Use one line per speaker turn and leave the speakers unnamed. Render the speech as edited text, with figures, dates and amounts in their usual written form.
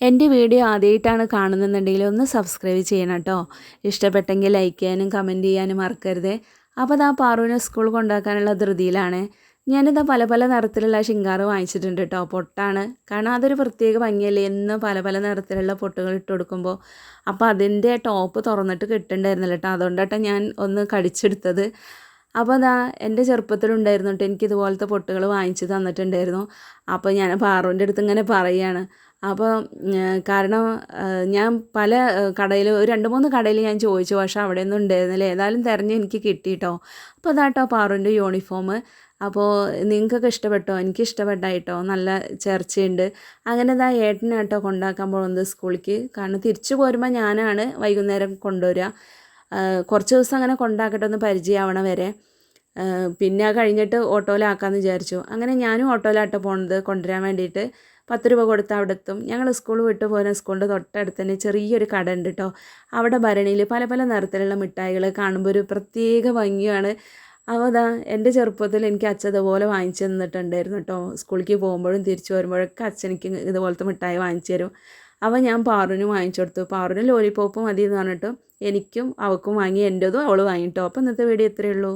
എൻ്റെ വീഡിയോ ആദ്യമായിട്ടാണ് കാണുന്നുണ്ടെങ്കിൽ ഒന്ന് സബ്സ്ക്രൈബ് ചെയ്യണം കേട്ടോ. ഇഷ്ടപ്പെട്ടെങ്കിൽ ലൈക്ക് ചെയ്യാനും കമൻറ്റ് ചെയ്യാനും മറക്കരുത്. അപ്പോൾ ഇതാ പാറുവിനെ സ്കൂൾ കൊണ്ടാക്കാനുള്ള ധൃതിയിലാണ്. ഞാനിതാ പല പല നിറത്തിലുള്ള ശിങ്കാറ് വാങ്ങിച്ചിട്ടുണ്ട് കേട്ടോ. പൊട്ടാണ്, കാരണം അതൊരു പ്രത്യേക ഭംഗിയല്ലേ എന്നും പല പല നിറത്തിലുള്ള പൊട്ടുകൾ ഇട്ട് കൊടുക്കുമ്പോൾ. അപ്പോൾ അതിൻ്റെ ടോപ്പ് തുറന്നിട്ട് കിട്ടുന്നുണ്ടായിരുന്നില്ല കേട്ടോ, അതുകൊണ്ടാട്ടോ ഞാൻ ഒന്ന് കടിച്ചെടുത്തത്. അപ്പോൾ അതാ എൻ്റെ ചെറുപ്പത്തിലുണ്ടായിരുന്നു കേട്ടോ, എനിക്കിതുപോലത്തെ പൊട്ടുകൾ വാങ്ങിച്ച് തന്നിട്ടുണ്ടായിരുന്നു. അപ്പോൾ ഞാൻ പാറുവിൻ്റെ അടുത്ത് ഇങ്ങനെ പറയുകയാണ്. അപ്പോൾ കാരണം ഞാൻ പല കടയിൽ ഒരു 2-3 കടയിൽ ഞാൻ ചോദിച്ചു, പക്ഷേ അവിടെയൊന്നും ഉണ്ടായിരുന്നില്ല. ഏതായാലും തിരഞ്ഞ് എനിക്ക് കിട്ടി കേട്ടോ. അപ്പോൾ അതാട്ടോ പാറുവിൻ്റെ യൂണിഫോം. അപ്പോൾ നിങ്ങൾക്കൊക്കെ ഇഷ്ടപ്പെട്ടോ? എനിക്ക് ഇഷ്ടപ്പെട്ടായിട്ടോ, നല്ല ചേർച്ചയുണ്ട്. അങ്ങനെ ഇതാ ഏട്ടനാട്ടോ കൊണ്ടാക്കാൻ പോകുന്നത് സ്കൂളിലേക്ക്. കാരണം തിരിച്ചു പോരുമ്പോൾ ഞാനാണ് വൈകുന്നേരം കൊണ്ടുവരിക. കുറച്ച് ദിവസം അങ്ങനെ കൊണ്ടാക്കട്ടെ, ഒന്ന് പരിചയമാവണ വരെ. പിന്നെ അത് കഴിഞ്ഞിട്ട് ഓട്ടോയിലാക്കാമെന്ന് വിചാരിച്ചു. അങ്ങനെ ഞാനും ഓട്ടോയിലാട്ടോ പോണത് കൊണ്ടുവരാൻ വേണ്ടിയിട്ട്. 10 രൂപ കൊടുത്ത് അവിടെ എത്തും. ഞങ്ങൾ സ്കൂൾ വിട്ട് പോകുന്ന സ്കൂളിൻ്റെ തൊട്ടടുത്ത് തന്നെ ചെറിയൊരു കട ഉണ്ട് കേട്ടോ. അവിടെ ഭരണിയിൽ പല പല നിറത്തിലുള്ള മിഠായികൾ കാണുമ്പോൾ ഒരു പ്രത്യേക ഭംഗിയാണ്. അപ്പോൾ അതാ എൻ്റെ ചെറുപ്പത്തിൽ എനിക്ക് അച്ഛൻ ഇതുപോലെ വാങ്ങിച്ചു തന്നിട്ടുണ്ടായിരുന്നു കേട്ടോ. സ്കൂളിലേക്ക് പോകുമ്പോഴും തിരിച്ചു വരുമ്പോഴൊക്കെ അച്ഛൻ എനിക്ക് ഇതുപോലത്തെ മിഠായി വാങ്ങിച്ചു തരും. അപ്പോൾ ഞാൻ പാറുവിന് വാങ്ങിച്ചു കൊടുത്തു. പാറുവിന് ലോലിപോപ്പ് മതി എന്ന് പറഞ്ഞിട്ട് എനിക്കും അവൾക്കും വാങ്ങി, എൻ്റെതും അവൾ വാങ്ങിട്ടോ. അപ്പോൾ ഇന്നത്തെ വീഡിയോ ഇത്രയേ ഉള്ളൂ.